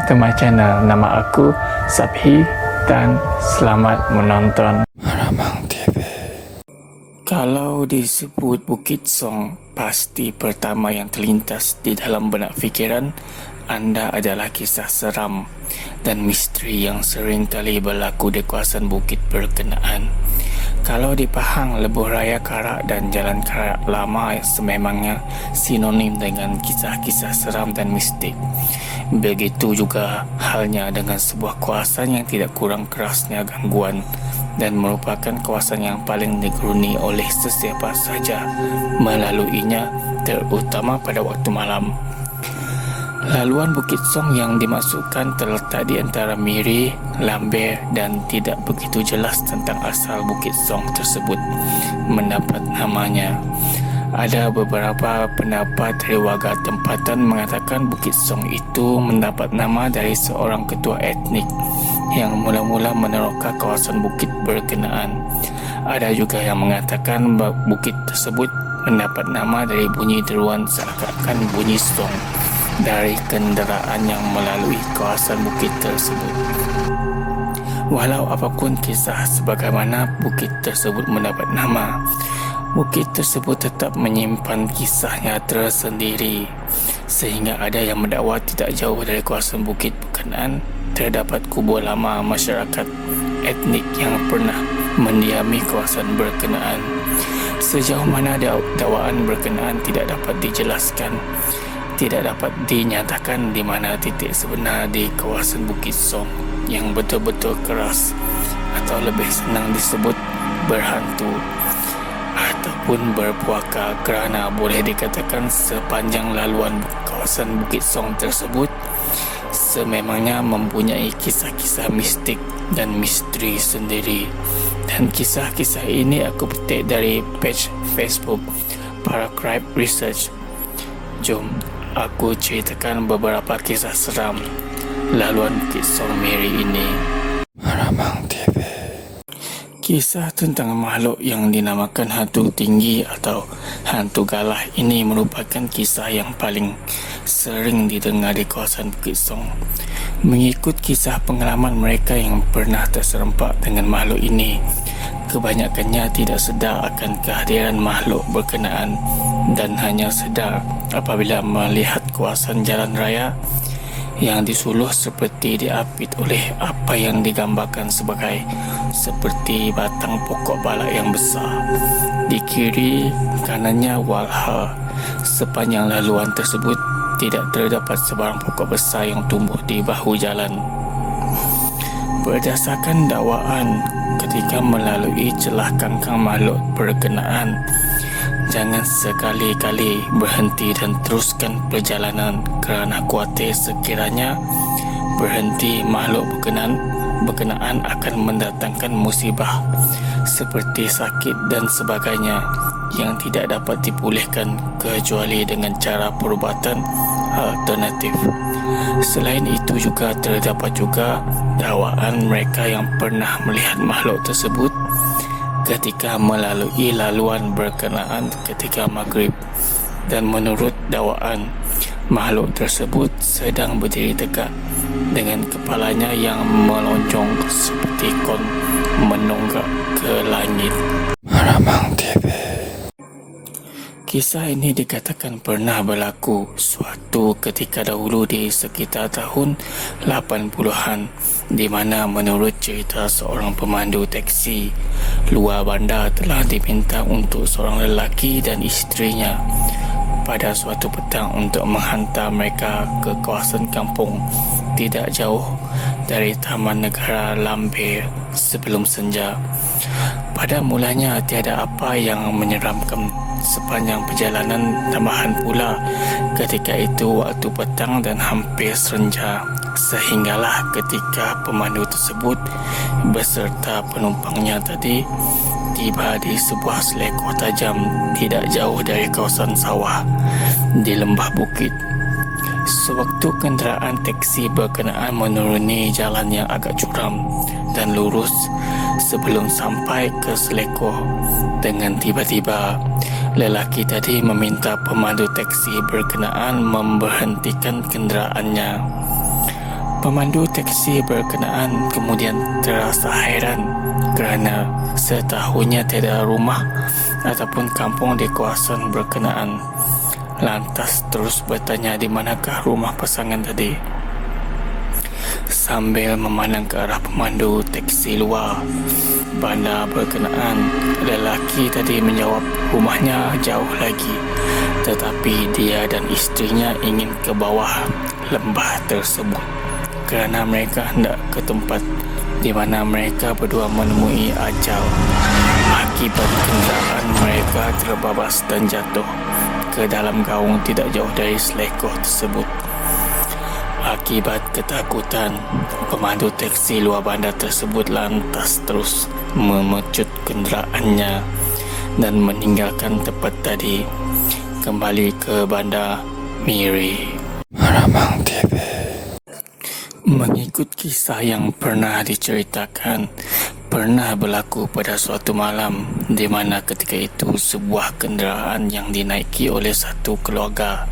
to my channel. Nama aku Sabhi dan selamat menonton Maramang TV. Kalau disebut Bukit Song, pasti pertama yang terlintas di dalam benak fikiran anda adalah kisah seram dan misteri yang sering kali berlaku di kawasan bukit berkenaan. Kalau di Pahang, Lebuh Raya Karak dan Jalan Karak Lama sememangnya sinonim dengan kisah-kisah seram dan mistik. Begitu juga halnya dengan sebuah kawasan yang tidak kurang kerasnya gangguan dan merupakan kawasan yang paling digeruni oleh sesiapa saja melaluinya, terutama pada waktu malam. Laluan Bukit Song yang dimaksudkan terletak di antara Miri, Lambeh dan tidak begitu jelas tentang asal Bukit Song tersebut mendapat namanya. Ada beberapa pendapat dari warga tempatan mengatakan Bukit Song itu mendapat nama dari seorang ketua etnik yang mula-mula meneroka kawasan bukit berkenaan. Ada juga yang mengatakan bukit tersebut mendapat nama dari bunyi deruan seakan-akan bunyi song dari kenderaan yang melalui kawasan bukit tersebut. Walau apapun kisah sebagaimana bukit tersebut mendapat nama, bukit tersebut tetap menyimpan kisahnya tersendiri, sehingga ada yang mendakwa tidak jauh dari kawasan bukit berkenaan terdapat kubur lama masyarakat etnik yang pernah mendiami kawasan berkenaan. Sejauh mana dakwaan berkenaan tidak dapat dijelaskan, tidak dapat dinyatakan di mana titik sebenar di kawasan Bukit Song yang betul-betul keras atau lebih senang disebut berhantu ataupun berpuaka, kerana boleh dikatakan sepanjang laluan kawasan Bukit Song tersebut sememangnya mempunyai kisah-kisah mistik dan misteri sendiri. Dan kisah-kisah ini aku petik dari page Facebook Paracribe Research. Jom aku ceritakan beberapa kisah seram laluan Bukit Song Miri ini. Maramang TV. Kisah tentang makhluk yang dinamakan hantu tinggi atau hantu galah ini merupakan kisah yang paling sering didengar di kawasan Bukit Song. Mengikut kisah pengalaman mereka yang pernah terserempak dengan makhluk ini, kebanyakannya tidak sedar akan kehadiran makhluk berkenaan dan hanya sedar apabila melihat kawasan jalan raya yang disuluh seperti diapit oleh apa yang digambarkan seperti batang pokok balak yang besar. Di kiri kanannya walha. Sepanjang laluan tersebut tidak terdapat sebarang pokok besar yang tumbuh di bahu jalan. Berdasarkan dakwaan, ketika melalui celah kangkang makhluk berkenaan, jangan sekali-kali berhenti dan teruskan perjalanan kerana khawatir sekiranya berhenti makhluk berkenaan akan mendatangkan musibah seperti sakit dan sebagainya yang tidak dapat dipulihkan kecuali dengan cara perubatan alternatif. Selain itu juga terdapat juga dakwaan mereka yang pernah melihat makhluk tersebut ketika melalui laluan berkenaan ketika maghrib, dan menurut dakwaan makhluk tersebut sedang berdiri tegak dengan kepalanya yang melonjong seperti kon menunggak ke langit. Maramang TV. Kisah ini dikatakan pernah berlaku suatu ketika dahulu di sekitar tahun 80-an, di mana menurut cerita seorang pemandu teksi luar bandar telah diminta untuk seorang lelaki dan isterinya pada suatu petang untuk menghantar mereka ke kawasan kampung tidak jauh dari Taman Negara Lambeh sebelum senja. Pada mulanya tiada apa yang menyeramkan sepanjang perjalanan, tambahan pula ketika itu waktu petang dan hampir senja, sehinggalah ketika pemandu tersebut beserta penumpangnya tadi tiba di sebuah selekor tajam tidak jauh dari kawasan sawah di lembah bukit. Sewaktu kenderaan teksi berkenaan menuruni jalan yang agak curam dan lurus sebelum sampai ke selekor, dengan tiba-tiba lelaki tadi meminta pemandu teksi berkenaan memberhentikan kenderaannya. Pemandu teksi berkenaan kemudian terasa heran kerana setahunya tiada rumah ataupun kampung di kawasan berkenaan. Lantas terus bertanya di manakah rumah pasangan tadi. Sambil memandang ke arah pemandu teksi luar bandar berkenaan, lelaki tadi menjawab rumahnya jauh lagi, tetapi dia dan isterinya ingin ke bawah lembah tersebut kerana mereka hendak ke tempat di mana mereka berdua menemui ajal akibat kenderaan mereka terbabas dan jatuh ke dalam gaung tidak jauh dari selekoh tersebut. Akibat ketakutan, pemandu teksi luar bandar tersebut lantas terus memecut kenderaannya dan meninggalkan tempat tadi, kembali ke bandar Miri. Maramang TV. Mengikut kisah yang pernah diceritakan, pernah berlaku pada suatu malam di mana ketika itu sebuah kenderaan yang dinaiki oleh satu keluarga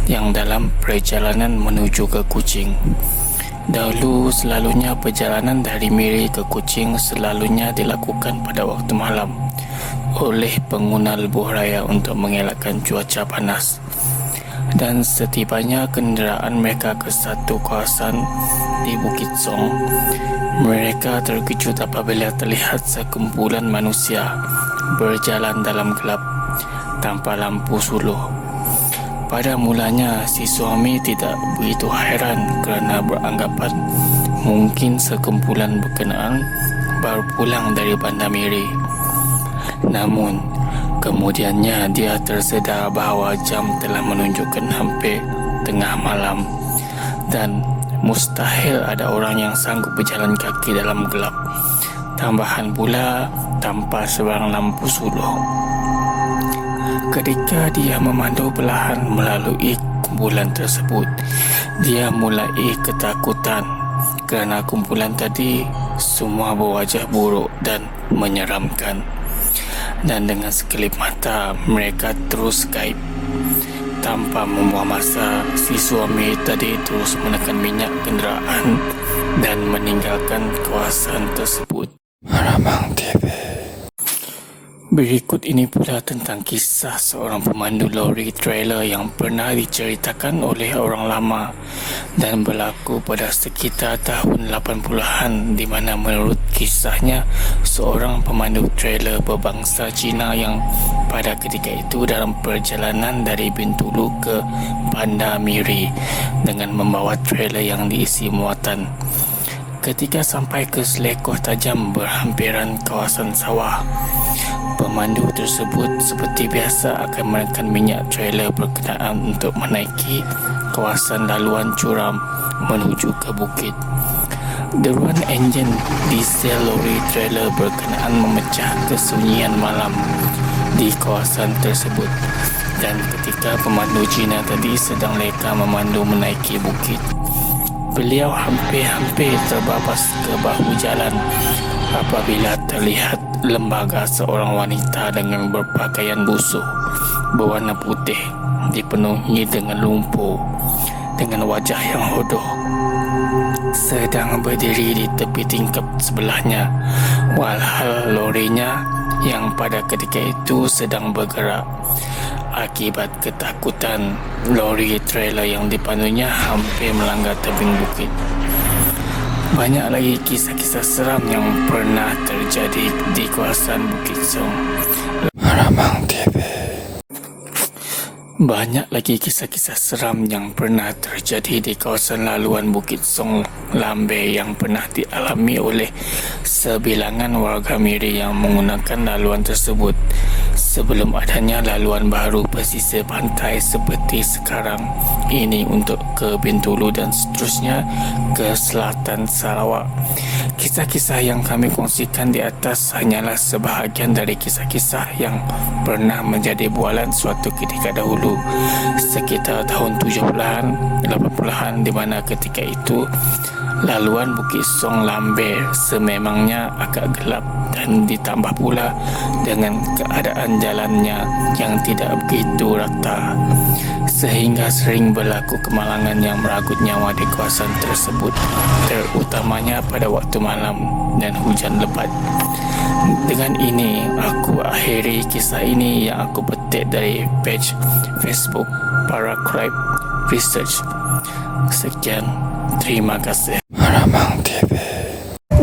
yang dalam perjalanan menuju ke Kuching. Dahulu selalunya perjalanan dari Miri ke Kuching selalunya dilakukan pada waktu malam oleh pengguna lebuh raya untuk mengelakkan cuaca panas. Dan setibanya kenderaan mereka ke satu kawasan di Bukit Song, mereka terkejut apabila terlihat sekumpulan manusia berjalan dalam gelap tanpa lampu suluh. Pada mulanya si suami tidak begitu heran kerana beranggapan mungkin sekumpulan berkenaan baru pulang dari Bandar Miri. Namun kemudiannya dia tersedar bahawa jam telah menunjukkan hampir tengah malam dan mustahil ada orang yang sanggup berjalan kaki dalam gelap, tambahan pula tanpa sebarang lampu suluh. Ketika dia memandu perlahan melalui kumpulan tersebut, dia mulai ketakutan kerana kumpulan tadi semua berwajah buruk dan menyeramkan. Dan dengan sekelip mata mereka terus gaib. Tanpa membuang masa, si suami tadi terus menekan minyak kenderaan dan meninggalkan kawasan tersebut. Maramang TV. Berikut ini pula tentang kisah seorang pemandu lori trailer yang pernah diceritakan oleh orang lama dan berlaku pada sekitar tahun 80-an, di mana menurut kisahnya seorang pemandu trailer berbangsa Cina yang pada ketika itu dalam perjalanan dari Bintulu ke Bandar Miri dengan membawa trailer yang diisi muatan. Ketika sampai ke selekoh tajam berhampiran kawasan sawah, pemandu tersebut seperti biasa akan menekan minyak trailer berkenaan untuk menaiki kawasan laluan curam menuju ke bukit. Deruan enjin diesel lori trailer berkenaan memecah kesunyian malam di kawasan tersebut, dan ketika pemandu Cina tadi sedang leka memandu menaiki bukit, beliau hampir-hampir terbabas ke bahu jalan apabila terlihat lembaga seorang wanita dengan berpakaian busuh berwarna putih dipenuhi dengan lumpur dengan wajah yang hodoh sedang berdiri di tepi tingkap sebelahnya, walhal lorinya yang pada ketika itu sedang bergerak. Akibat ketakutan, lori trailer yang dipandunya hampir melanggar tebing bukit. Banyak lagi kisah-kisah seram yang pernah terjadi di kawasan Bukit Song. Maramang TV. Banyak lagi kisah-kisah seram yang pernah terjadi di kawasan laluan Bukit Song Lambe yang pernah dialami oleh sebilangan warga Miri yang menggunakan laluan tersebut sebelum adanya laluan baru pesisir pantai seperti sekarang ini untuk ke Bintulu dan seterusnya ke selatan Sarawak. Kisah-kisah yang kami kongsikan di atas hanyalah sebahagian dari kisah-kisah yang pernah menjadi bualan suatu ketika dahulu sekitar tahun 70-an, 80-an, di mana ketika itu Laluan Bukit Song Lambe sememangnya agak gelap dan ditambah pula dengan keadaan jalannya yang tidak begitu rata, sehingga sering berlaku kemalangan yang merenggut nyawa di kawasan tersebut, terutamanya pada waktu malam dan hujan lebat. Dengan ini, aku akhiri kisah ini yang aku petik dari page Facebook Paracribe Research. Sekian, terima kasih. Maramang TV.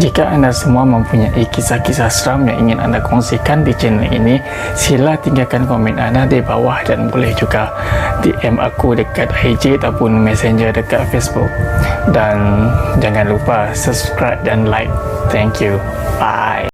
Jika anda semua mempunyai kisah-kisah seram yang ingin anda kongsikan di channel ini, sila tinggalkan komen anda di bawah dan boleh juga DM aku dekat IG ataupun Messenger dekat Facebook. Dan jangan lupa subscribe dan like. Thank you. Bye.